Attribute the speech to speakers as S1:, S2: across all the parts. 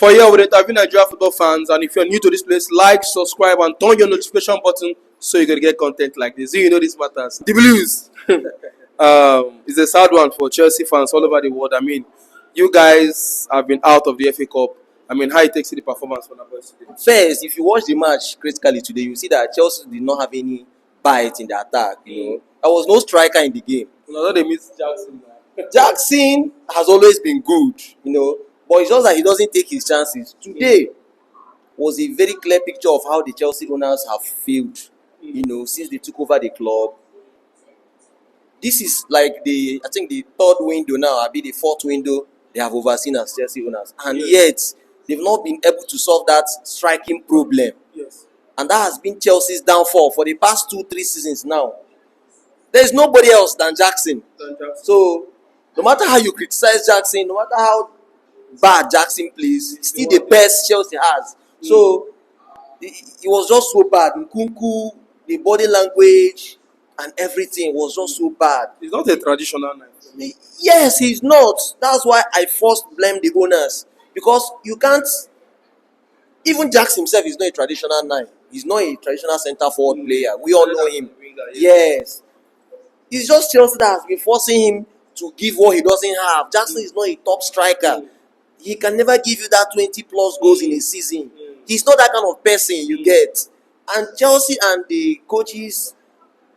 S1: For here, we interview Nigerian football fans, and if you're new to this place, like, subscribe, and turn your notification button so you can get content like this. You know this matters. The Blues is a sad one for Chelsea fans all over the world. I mean, you guys have been out of the FA Cup. I mean, how it takes the performance for the boys today?
S2: First, if you watch the match critically today, you see that Chelsea did not have any bite in the attack. There was no striker in the game.
S1: No, they miss Jackson.
S2: Jackson has always been good, but it's just that he doesn't take his chances. Today was a very clear picture of how the Chelsea owners have failed, since they took over the club. This is like I think the third window now, I'll be the fourth window they have overseen as Chelsea owners. And yet, they've not been able to solve that striking problem.
S1: Yes.
S2: And that has been Chelsea's downfall for the past 2-3 seasons now. There's nobody else than Jackson. So, no matter how you criticize Jackson, no matter how bad Jackson plays, he's still the best Chelsea has. So, it was just so bad. Nkunku, the body language, and everything was just so bad.
S1: He's not a traditional knife.
S2: Yes, he's not. That's why I first blame the owners. Because you can't... Even Jackson himself is not a traditional nine. He's not a traditional centre-forward player. We all know him. Yes. It's just Chelsea that has been forcing him to give what he doesn't have. Jackson is not a top striker. He can never give you that 20-plus goals in a season. He's not that kind of person you get. And Chelsea and the coaches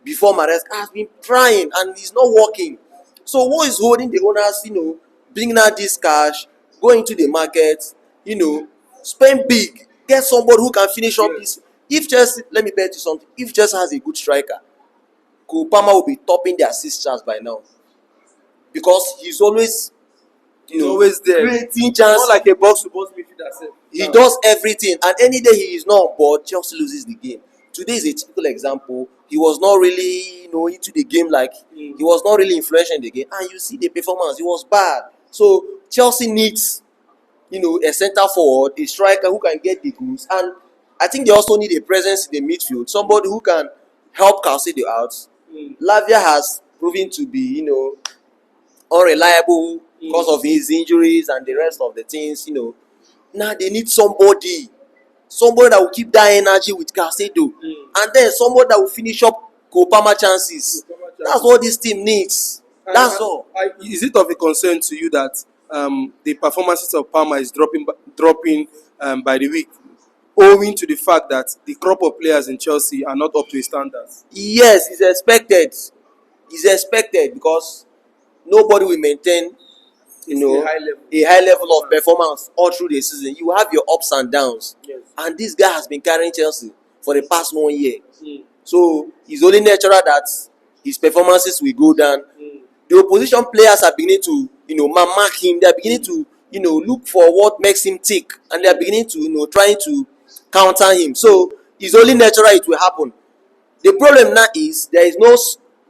S2: before Maresca has been trying and it's not working. So what is holding the owners, bringing out this cash, go into the market, spend big, get somebody who can finish up this. If Chelsea, let me bet you something, if Chelsea has a good striker, Cole Palmer will be topping the assist charts by now. Because he's always,
S1: always there.
S2: Creating chances.
S1: Not like a box-to-box midfielder.
S2: He does everything. And any day he is not on board, Chelsea loses the game. Today is a typical example. He was not really, into the game he was not really influential in the game. And you see the performance, it was bad. So Chelsea needs, a centre forward, a striker who can get the goals. And I think they also need a presence in the midfield, somebody who can help Caicedo out. Lavia has proven to be, unreliable because of his injuries and the rest of the things, Now they need somebody that will keep that energy with Caicedo. And then somebody that will finish up Cole Palmer chances. That's what this team needs. That's all.
S1: Is it of a concern to you that the performances of Palmer is dropping by the week, owing to the fact that the crop of players in Chelsea are not up to his standards?
S2: Yes, it's expected. It's expected because nobody will maintain a high level of performance all through the season. You have your ups and downs.
S1: Yes.
S2: And this guy has been carrying Chelsea for the past 1 year. So it's only natural that his performances will go down. The opposition players are beginning to, mark him. They are beginning to, look for what makes him tick. And they are beginning to, trying to counter him. So it's only natural it will happen. The problem now is there is no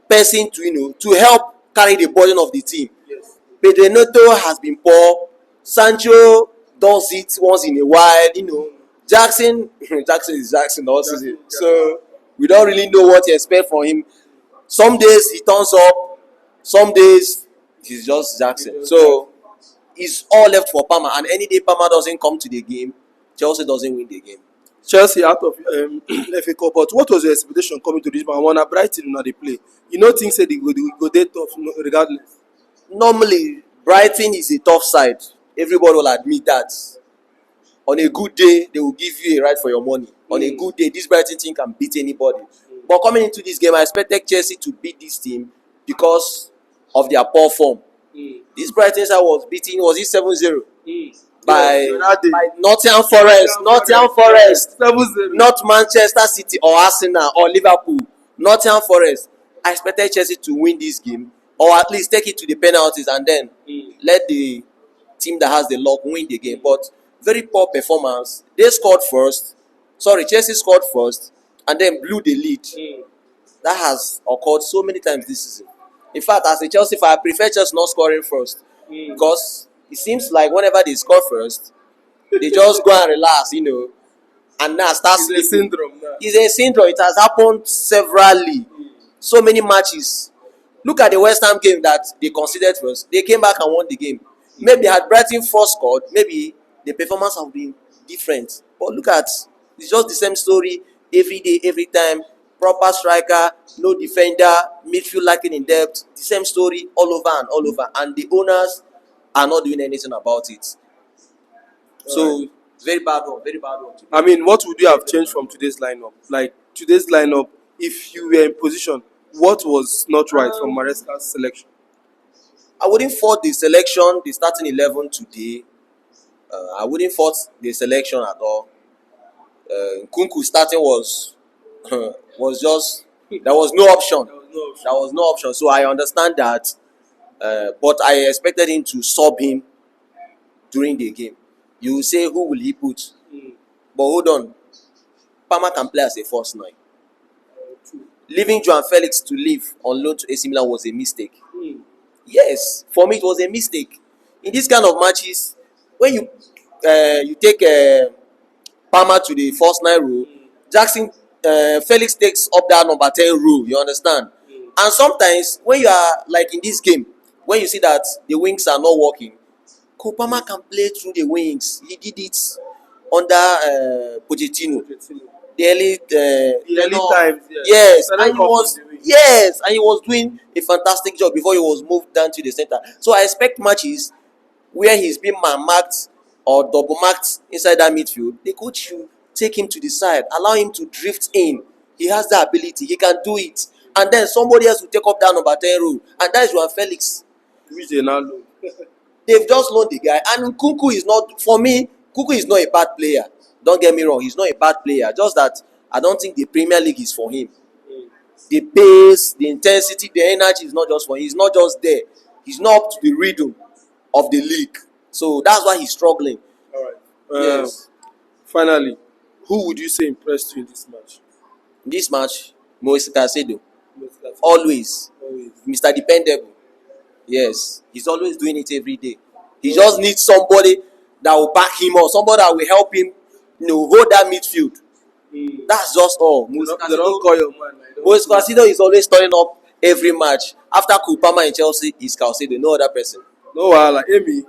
S2: person to help carry the burden of the team.
S1: Yes.
S2: Pedro Neto has been poor. Sancho does it once in a while. Jackson is Jackson all season. So we don't really know what to expect from him. Some days he turns up, some days he's just Jackson. So it's all left for Palmer. And any day Palmer doesn't come to the game, Chelsea doesn't win the game.
S1: Chelsea out of FA Cup, but what was your expectation coming to this man? When Brighton they play, things say they go there tough regardless.
S2: Normally, Brighton is a tough side. Everybody will admit that. On a good day, they will give you a ride for your money. On a good day, this Brighton team can beat anybody. But coming into this game, I expected Chelsea to beat this team because of their poor form. This Brighton side was beating, was it 7-0? By Nottingham Forest.
S1: 7-0.
S2: Not Manchester City or Arsenal or Liverpool. Nottingham Forest. I expected Chelsea to win this game or at least take it to the penalties and then let the team that has the luck win the game. But very poor performance. They scored first. Chelsea scored first and then blew the lead. That has occurred so many times this season. In fact, as a Chelsea fan, I prefer Chelsea not scoring first because it seems like whenever they score first, they just go and relax, and now start sleeping.
S1: It's a syndrome.
S2: It's a syndrome. It has happened severally. So many matches. Look at the West Ham game that they conceded first. They came back and won the game. Maybe had Brighton first scored, maybe the performance have been different. But look at, it's just the same story every day, every time. Proper striker, no defender, midfield lacking in depth. The same story all over and all over, and the owners are not doing anything about it. So
S1: Alright.
S2: very bad one, very bad one.
S1: I mean, what would you have changed from today's lineup? Like today's lineup, if you were in position, what was not right from Maresca's selection?
S2: I wouldn't fault the selection, the starting 11 today. I wouldn't fault the selection at all. Nkunku starting was was just, there was no option. There was no option. So I understand that, but I expected him to sub him during the game. You will say, who will he put? But hold on, Palmer can play as a false nine. Leaving Joao Felix to leave on loan to AC Milan was a mistake. Yes, for me it was a mistake. In this kind of matches, when you take Palmer to the first 9 row, Jackson, Felix takes up that number 10 row. You understand? And sometimes when you are like in this game, when you see that the wings are not working, Cole Palmer can play through the wings. He did it under Pochettino. The
S1: Early times,
S2: yes,
S1: Started
S2: and he
S1: off
S2: was
S1: with the wing.
S2: yes, and he was doing a fantastic job before he was moved down to the center. So I expect matches where he's been man-marked or double-marked inside that midfield, the coach should take him to the side, allow him to drift in. He has the ability, he can do it. And then somebody else will take up that number 10 role, and that is Joao Felix.
S1: Which they now loan.
S2: They've just loaned the guy, and Nkunku is not, for me, Nkunku is not a bad player. Don't get me wrong, he's not a bad player. Just that I don't think the Premier League is for him. The pace, the intensity, the energy is not just for him. He's not just there. He's not up to the rhythm of the league. So that's why he's struggling.
S1: All right.
S2: Yes.
S1: Finally, who would you say impressed you in this match?
S2: In this match, Moise Caicedo, always
S1: Always.
S2: Mr. Dependable. Yes, he's always doing it every day. He just needs somebody that will back him up, somebody that will help him, hold that midfield. That's just all.
S1: They don't call your man. Like,
S2: Moise Caicedo is always turning up every match. After Kupama in Chelsea, is Caicedo, no other person.
S1: no wahala. Amy,